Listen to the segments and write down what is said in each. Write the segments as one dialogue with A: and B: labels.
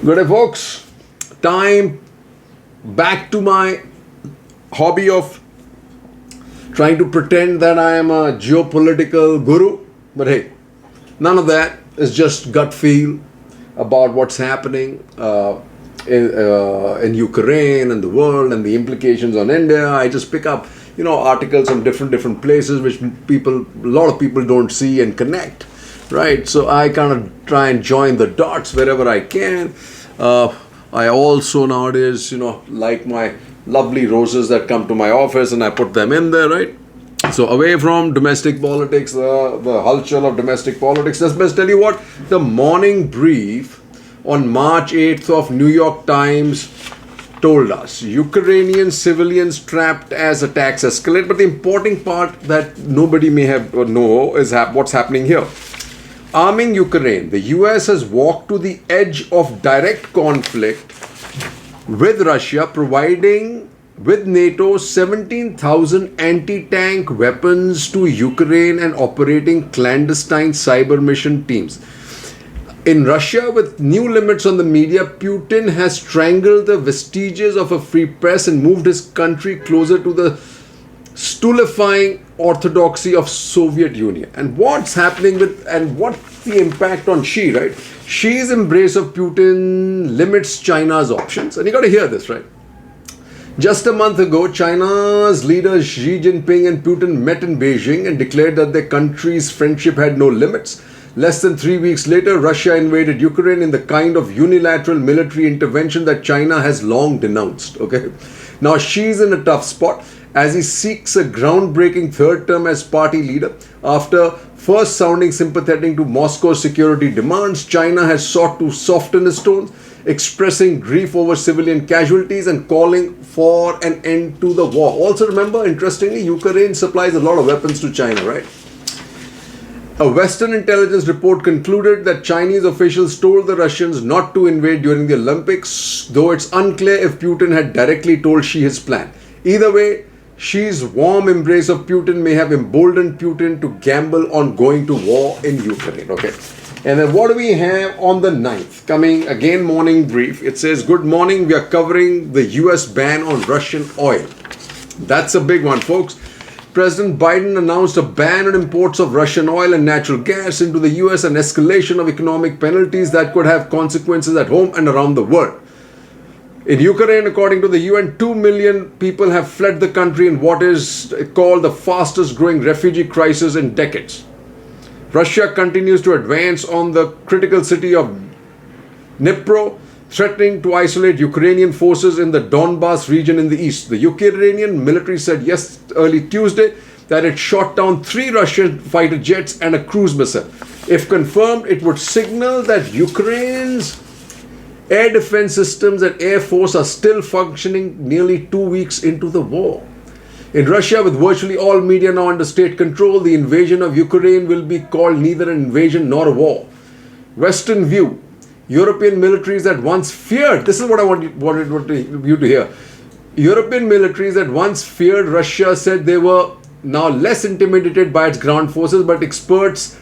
A: Good day, folks. Time back to my hobby of trying to pretend that I am a geopolitical guru. But hey, none of that. It's just gut feel about what's happening in Ukraine and the world and the implications on India. I just pick up, articles from different places which a lot of people don't see and connect. Right, so I kind of try and join the dots wherever I can. I also nowadays, like my lovely roses that come to my office, and I put them in there, right? So away from domestic politics, the hustle of domestic politics. Let's tell you what the morning brief on March 8th of New York Times told us. Ukrainian civilians trapped as attacks escalate. But the important part that nobody may have know is what's happening here. Arming Ukraine, the US has walked to the edge of direct conflict with Russia, providing with NATO 17,000 anti-tank weapons to Ukraine and operating clandestine cyber mission teams. In Russia, with new limits on the media, Putin has strangled the vestiges of a free press and moved his country closer to the stultifying orthodoxy of Soviet Union. And what's happening and what's the impact on Xi, right? Xi's embrace of Putin limits China's options. And you got to hear this, right? Just a month ago, China's leaders Xi Jinping and Putin met in Beijing and declared that their country's friendship had no limits. Less than 3 weeks later, Russia invaded Ukraine in the kind of unilateral military intervention that China has long denounced. Okay, now Xi's in a tough spot as he seeks a groundbreaking third term as party leader. After first sounding sympathetic to Moscow's security demands, China has sought to soften his tones, expressing grief over civilian casualties and calling for an end to the war. Also remember, interestingly, Ukraine supplies a lot of weapons to China, right? A Western intelligence report concluded that Chinese officials told the Russians not to invade during the Olympics, though it's unclear if Putin had directly told Xi his plan. Either way, Xi's warm embrace of Putin may have emboldened Putin to gamble on going to war in Ukraine. Okay. And then what do we have on the 9th? Coming again, morning brief. It says, good morning. We are covering the US ban on Russian oil. That's a big one, folks. President Biden announced a ban on imports of Russian oil and natural gas into the US and escalation of economic penalties that could have consequences at home and around the world. In Ukraine, according to the UN, 2 million people have fled the country in what is called the fastest growing refugee crisis in decades. Russia continues to advance on the critical city of Dnipro, threatening to isolate Ukrainian forces in the Donbas region in the east. The Ukrainian military said early Tuesday that it shot down 3 Russian fighter jets and a cruise missile. If confirmed, it would signal that Ukraine's air defense systems and air force are still functioning nearly 2 weeks into the war. In Russia, with virtually all media now under state control, the invasion of Ukraine will be called neither an invasion nor a war. Western view. European militaries that once feared, this is what I wanted you to hear. European militaries that once feared Russia said they were now less intimidated by its ground forces, but experts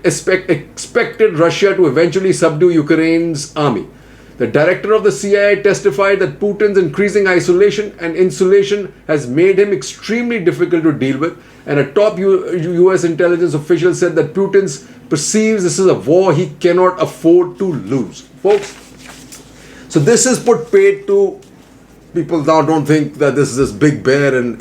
A: expected Russia to eventually subdue Ukraine's army. The director of the CIA testified that Putin's increasing isolation and insulation has made him extremely difficult to deal with, and a top US intelligence official said that Putin perceives this is a war he cannot afford to lose. Folks, so this is put paid to people now don't think that this is this big bear in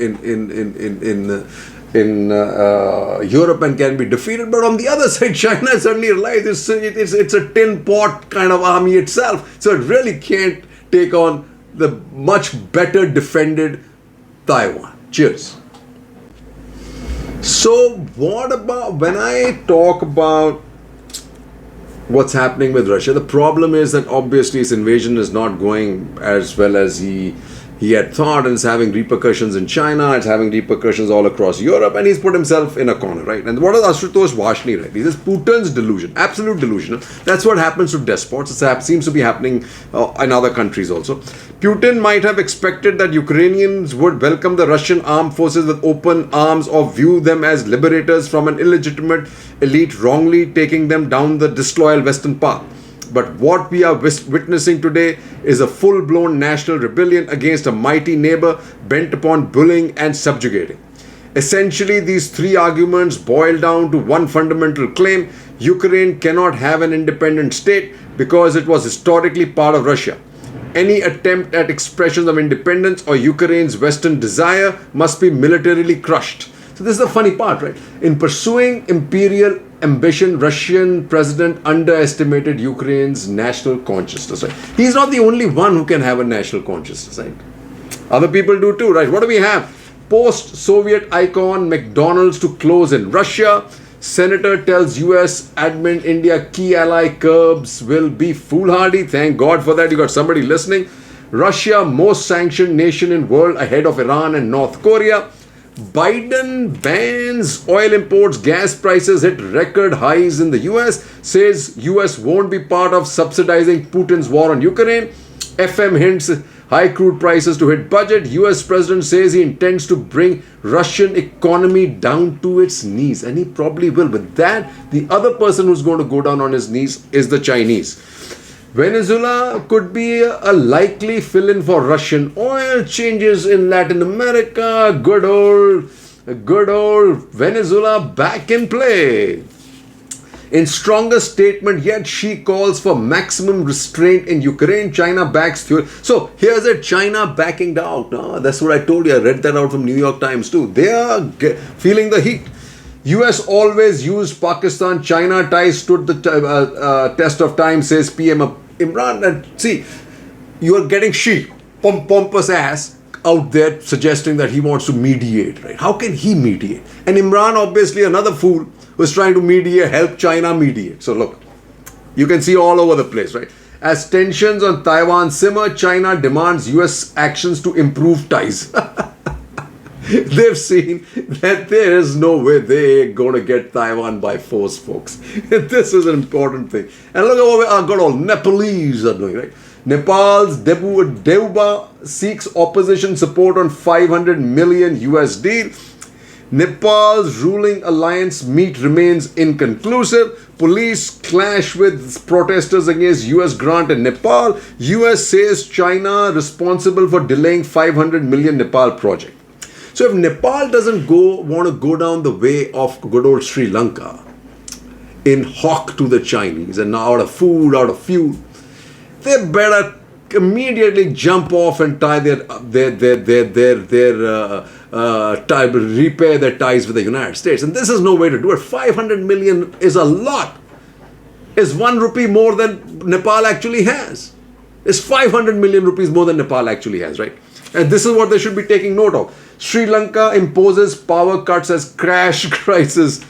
A: Europe and can be defeated. But on the other side, China suddenly realized it's a tin pot kind of army itself. So it really can't take on the much better defended Taiwan. Cheers. So what about when I talk about what's happening with Russia? The problem is that obviously his invasion is not going as well as he had thought, and it's having repercussions in China, it's having repercussions all across Europe, and he's put himself in a corner, right? And what does Ashutosh Vashni write? He says Putin's delusion, absolute delusion. That's what happens to despots. It seems to be happening in other countries also. Putin might have expected that Ukrainians would welcome the Russian armed forces with open arms or view them as liberators from an illegitimate elite wrongly taking them down the disloyal Western path. But what we are witnessing today is a full-blown national rebellion against a mighty neighbor bent upon bullying and subjugating. Essentially, these three arguments boil down to one fundamental claim: Ukraine cannot have an independent state because it was historically part of Russia. Any attempt at expressions of independence or Ukraine's Western desire must be militarily crushed. So this is the funny part, right? In pursuing imperial ambition, Russian president underestimated Ukraine's national consciousness, right? He's not the only one who can have a national consciousness, right? Other people do too, right? What do we have? Post-Soviet icon McDonald's to close in Russia. Senator tells US admin India key ally curbs will be foolhardy. Thank God for that. You got somebody listening. Russia, most sanctioned nation in world ahead of Iran and North Korea. Biden bans oil imports, gas prices hit record highs in the US, says US won't be part of subsidizing Putin's war on Ukraine. FM hints high crude prices to hit budget. US president says he intends to bring Russian economy down to its knees, and he probably will. With that, the other person who's going to go down on his knees is the Chinese. Venezuela could be a likely fill-in for Russian oil. Changes in Latin America. Good old Venezuela back in play. In stronger statement yet, she calls for maximum restraint in Ukraine. China backs theory. So here's it, China backing down. That's what I told you. I read that out from New York Times too. They are feeling the heat. US always used Pakistan-China ties stood the test of time, says PM Imran. And see, you are getting pompous ass out there suggesting that he wants to mediate, right? How can he mediate? And Imran, obviously another fool, was trying to mediate, help China mediate. So look, you can see all over the place, right? As tensions on Taiwan simmer, China demands US actions to improve ties. They've seen that there is no way they're going to get Taiwan by force, folks. This is an important thing. And look at what our good old Nepalese are doing, right? Nepal's Deuba seeks opposition support on 500 million US deal. Nepal's ruling alliance meet remains inconclusive. Police clash with protesters against US grant in Nepal. US says China responsible for delaying 500 million Nepal project. So if Nepal doesn't want to go down the way of good old Sri Lanka, in hock to the Chinese and now out of food, out of fuel, they better immediately jump off and tie repair their ties with the United States. And this is no way to do it. 500 million is a lot. Is 1 rupee more than Nepal actually has. It's 500 million rupees more than Nepal actually has, right? And this is what they should be taking note of. Sri Lanka imposes power cuts as cash crisis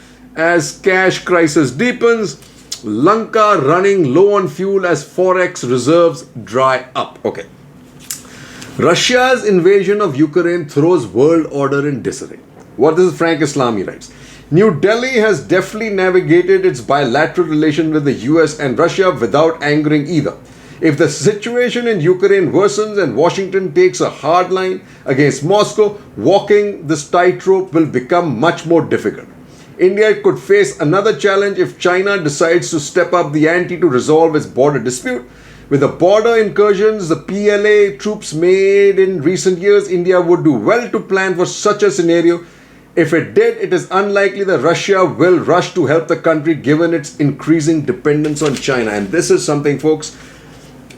A: deepens. Lanka running low on fuel as forex reserves dry up. Okay. Russia's invasion of Ukraine throws world order in disarray. What this is Frank Islami writes. New Delhi has deftly navigated its bilateral relation with the US and Russia without angering either. If the situation in Ukraine worsens and Washington takes a hard line against Moscow, walking this tightrope will become much more difficult. India could face another challenge if China decides to step up the ante to resolve its border dispute. With the border incursions the PLA troops made in recent years, India would do well to plan for such a scenario. If it did, it is unlikely that Russia will rush to help the country given its increasing dependence on China. And this is something, folks,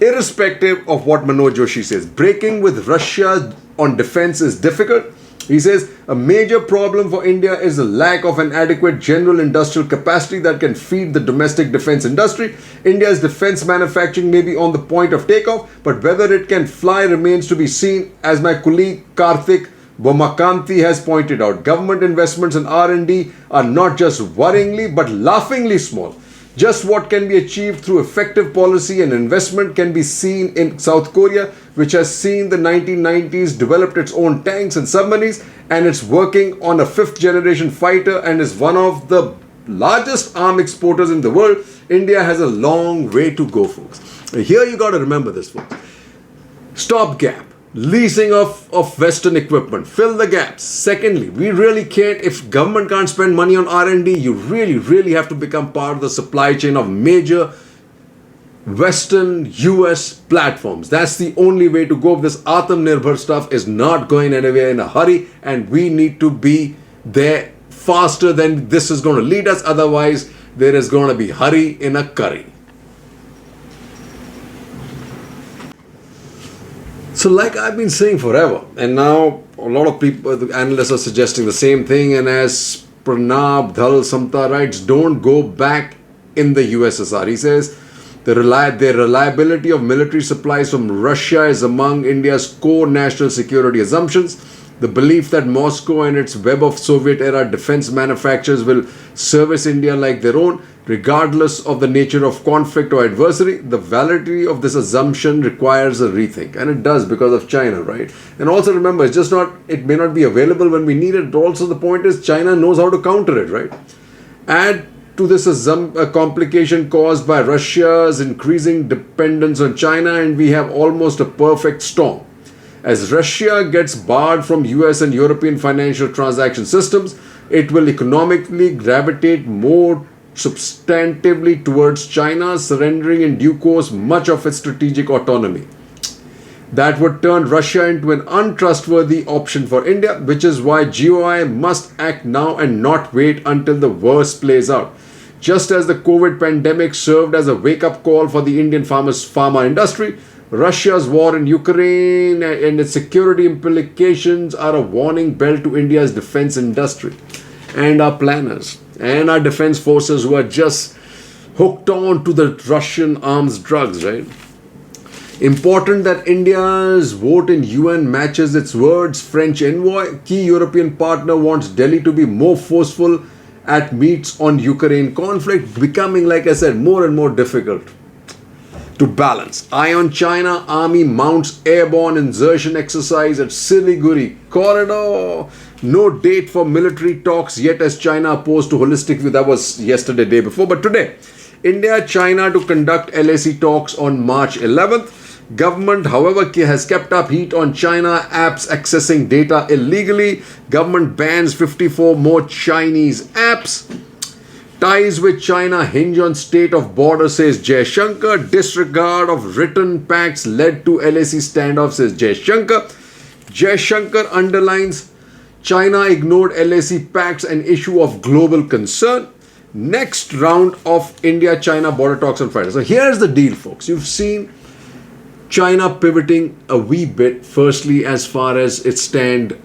A: irrespective of what Manoj Joshi says, breaking with Russia on defense is difficult. He says a major problem for India is the lack of an adequate general industrial capacity that can feed the domestic defense industry. India's defense manufacturing may be on the point of takeoff, but whether it can fly remains to be seen. As my colleague Karthik Bomakanti has pointed out, government investments in R&D are not just worryingly but laughingly small. Just what can be achieved through effective policy and investment can be seen in South Korea, which has seen the 1990s developed its own tanks and submarines, and it's working on a 5th generation fighter and is one of the largest arm exporters in the world. India has a long way to go, folks. Here you got to remember this, folks. Stopgap. Leasing of Western equipment. Fill the gaps. Secondly, we really can't, if government can't spend money on R&D, you really have to become part of the supply chain of major Western US platforms. That's the only way to go. This Atmanirbhar stuff is not going anywhere in a hurry, and we need to be there faster than this is going to lead us. Otherwise, there is going to be hurry in a curry. So like I've been saying forever, and now a lot of people, the analysts are suggesting the same thing, and as Pranab Dhal Samta writes, don't go back in the USSR. He says, the reliability of military supplies from Russia is among India's core national security assumptions. The belief that Moscow and its web of Soviet-era defense manufacturers will service India like their own, regardless of the nature of conflict or adversary, the validity of this assumption requires a rethink. And it does because of China, right? And also remember, it's just not, it may not be available when we need it. Also, the point is China knows how to counter it, right? Add to this a complication caused by Russia's increasing dependence on China, and we have almost a perfect storm. As Russia gets barred from US and European financial transaction systems, it will economically gravitate more substantively towards China, surrendering in due course much of its strategic autonomy. That would turn Russia into an untrustworthy option for India, which is why GOI must act now and not wait until the worst plays out. Just as the COVID pandemic served as a wake-up call for the Indian pharma industry, Russia's war in Ukraine and its security implications are a warning bell to India's defense industry and our planners and our defense forces who are just hooked on to the Russian arms drugs, right? Important that India's vote in UN matches its words. French envoy, key European partner, wants Delhi to be more forceful at meets on Ukraine conflict, becoming, like I said, more and more difficult to balance. Eye on China, army mounts airborne insertion exercise at Siliguri corridor. No date for military talks yet as China opposed to holistic view. That was yesterday, day before. But today, India, China to conduct LAC talks on March 11th. Government, however, has kept up heat on China apps accessing data illegally. Government bans 54 more Chinese apps. Ties with China hinge on state of border, says Jaishankar. Disregard of written pacts led to LAC standoff, says Jaishankar. Jaishankar underlines China ignored LAC pacts, an issue of global concern. Next round of India-China border talks on Friday. So here's the deal, folks. You've seen China pivoting a wee bit, firstly, as far as its stand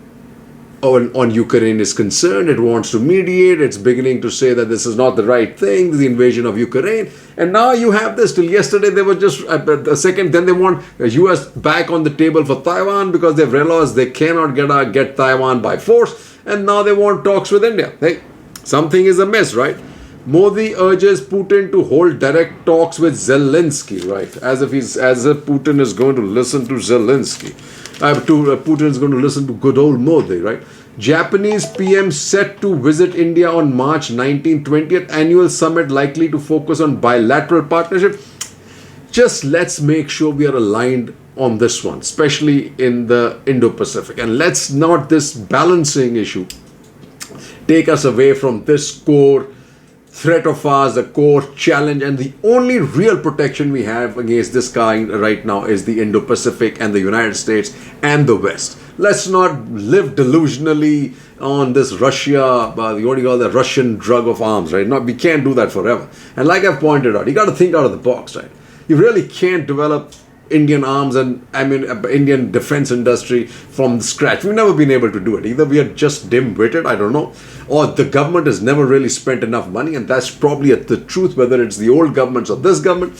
A: on Ukraine is concerned. It wants to mediate. It's beginning to say that this is not the right thing, the invasion of Ukraine. And now you have this. Till yesterday, they were just a second. Then they want the US back on the table for Taiwan because they've realized they cannot get Taiwan by force. And now they want talks with India. Hey, something is amiss, right? Modi urges Putin to hold direct talks with Zelensky, right? As if Putin is going to listen to Zelensky. Putin is going to listen to good old Modi, right? Japanese PM set to visit India on March 19th, 20th. Annual summit likely to focus on bilateral partnership. Just let's make sure we are aligned on this one, especially in the Indo-Pacific. And let's not this balancing issue take us away from this core threat of ours, the core challenge, and the only real protection we have against this kind right now is the Indo-Pacific and the United States and the West. Let's not live delusionally on this Russia, what do you call the Russian drug of arms, right? No, we can't do that forever. And like I've pointed out, you got to think out of the box, right? You really can't develop Indian arms and Indian defense industry from scratch. We've never been able to do it. Either we are just dim-witted, I don't know, or the government has never really spent enough money, and that's probably the truth, whether it's the old governments or this government.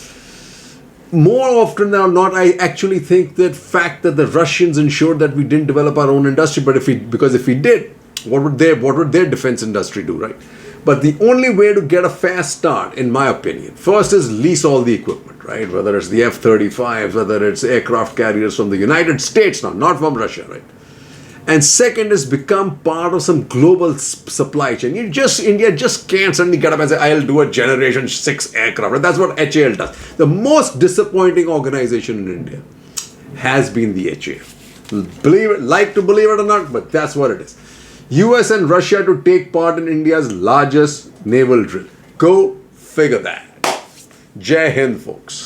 A: More often than not, I actually think that fact that the Russians ensured that we didn't develop our own industry, but if we did, what would their defense industry do, right? But the only way to get a fast start, in my opinion, first is lease all the equipment, right? Whether it's the F-35s, whether it's aircraft carriers from the United States now, not from Russia, right? And second is become part of some global supply chain. India just can't suddenly get up and say, I'll do a Generation 6 aircraft. Right? That's what HAL does. The most disappointing organization in India has been the HAL. Like to believe it or not, but that's what it is. US and Russia to take part in India's largest naval drill. Go figure that. Jai Hind, folks.